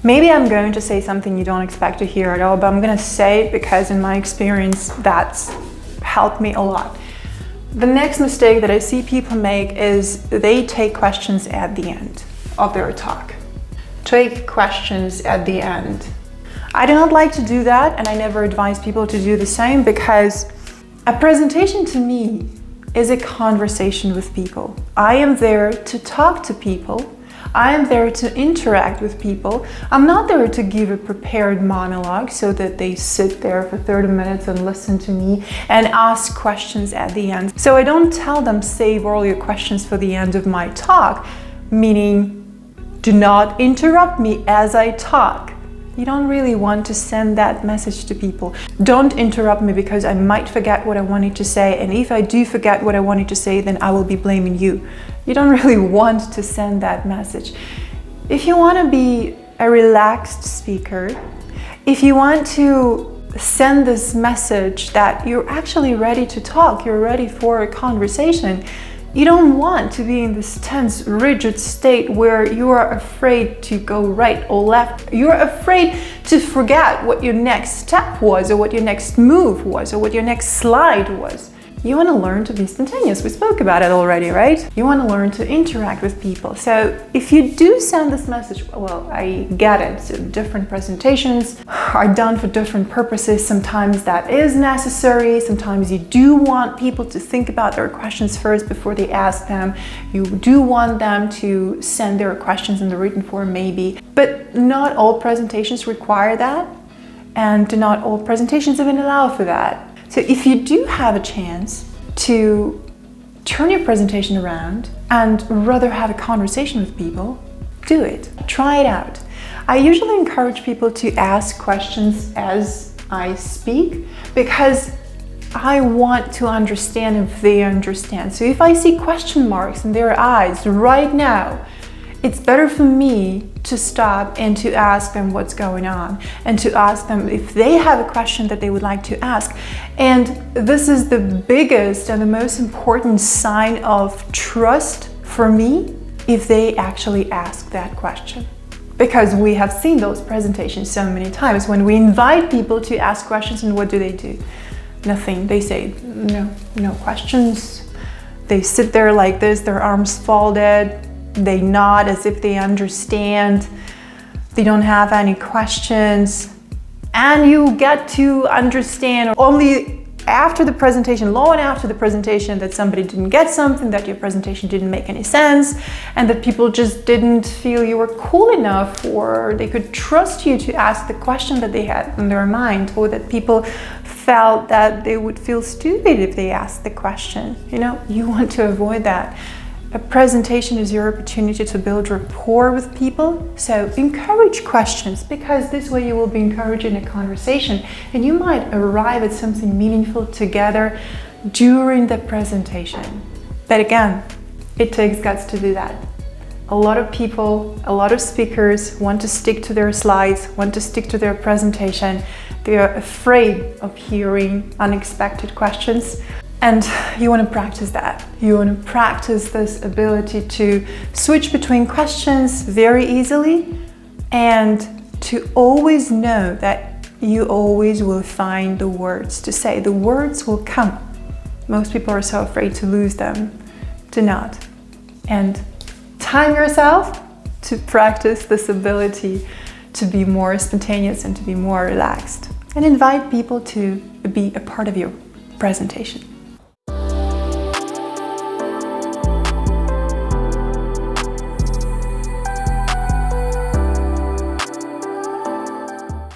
Maybe I'm going to say something you don't expect to hear at all, but I'm going to say it because in my experience, that's helped me a lot. The next mistake that I see people make is they take questions at the end of their talk. Take questions at the end. I do not like to do that, and I never advise people to do the same, because a presentation to me is a conversation with people. I am there to talk to people. I am there to interact with people. I'm not there to give a prepared monologue so that they sit there for 30 minutes and listen to me and ask questions at the end. So I don't tell them save all your questions for the end of my talk, meaning do not interrupt me as I talk. You don't really want to send that message to people. Don't interrupt me because I might forget what I wanted to say, and if I do forget what I wanted to say, then I will be blaming you. You don't really want to send that message. If you want to be a relaxed speaker, if you want to send this message that you're actually ready to talk, you're ready for a conversation, you don't want to be in this tense, rigid state where you are afraid to go right or left. You're afraid to forget what your next step was, or what your next move was, or what your next slide was. You want to learn to be spontaneous. We spoke about it already, right? You want to learn to interact with people. So if you do send this message, well, I get it. So different presentations are done for different purposes. Sometimes that is necessary. Sometimes you do want people to think about their questions first before they ask them. You do want them to send their questions in the written form, maybe. But not all presentations require that, and not all presentations even allow for that. So if you do have a chance to turn your presentation around and rather have a conversation with people, do it. Try it out. I usually encourage people to ask questions as I speak, because I want to understand if they understand. So if I see question marks in their eyes right now, it's better for me to stop and to ask them what's going on, and to ask them if they have a question that they would like to ask. And this is the biggest and the most important sign of trust for me, if they actually ask that question. Because we have seen those presentations so many times when we invite people to ask questions, and what do? Nothing. They say no questions. They sit there like this, their arms folded. They nod as if they understand. They don't have any questions. And you get to understand only after the presentation, long after the presentation, that somebody didn't get something, that your presentation didn't make any sense, and that people just didn't feel you were cool enough, or they could trust you to ask the question that they had in their mind, or that people felt that they would feel stupid if they asked the question. You want to avoid that. A presentation is your opportunity to build rapport with people, so encourage questions, because this way you will be encouraging a conversation, and you might arrive at something meaningful together during the presentation. But again, it takes guts to do that. A lot of people, a lot of speakers want to stick to their slides, want to stick to their presentation. They are afraid of hearing unexpected questions. And you want to practice that. You want to practice this ability to switch between questions very easily, and to always know that you always will find the words to say. The words will come. Most people are so afraid to lose them. Do not. And time yourself to practice this ability to be more spontaneous and to be more relaxed. And invite people to be a part of your presentation.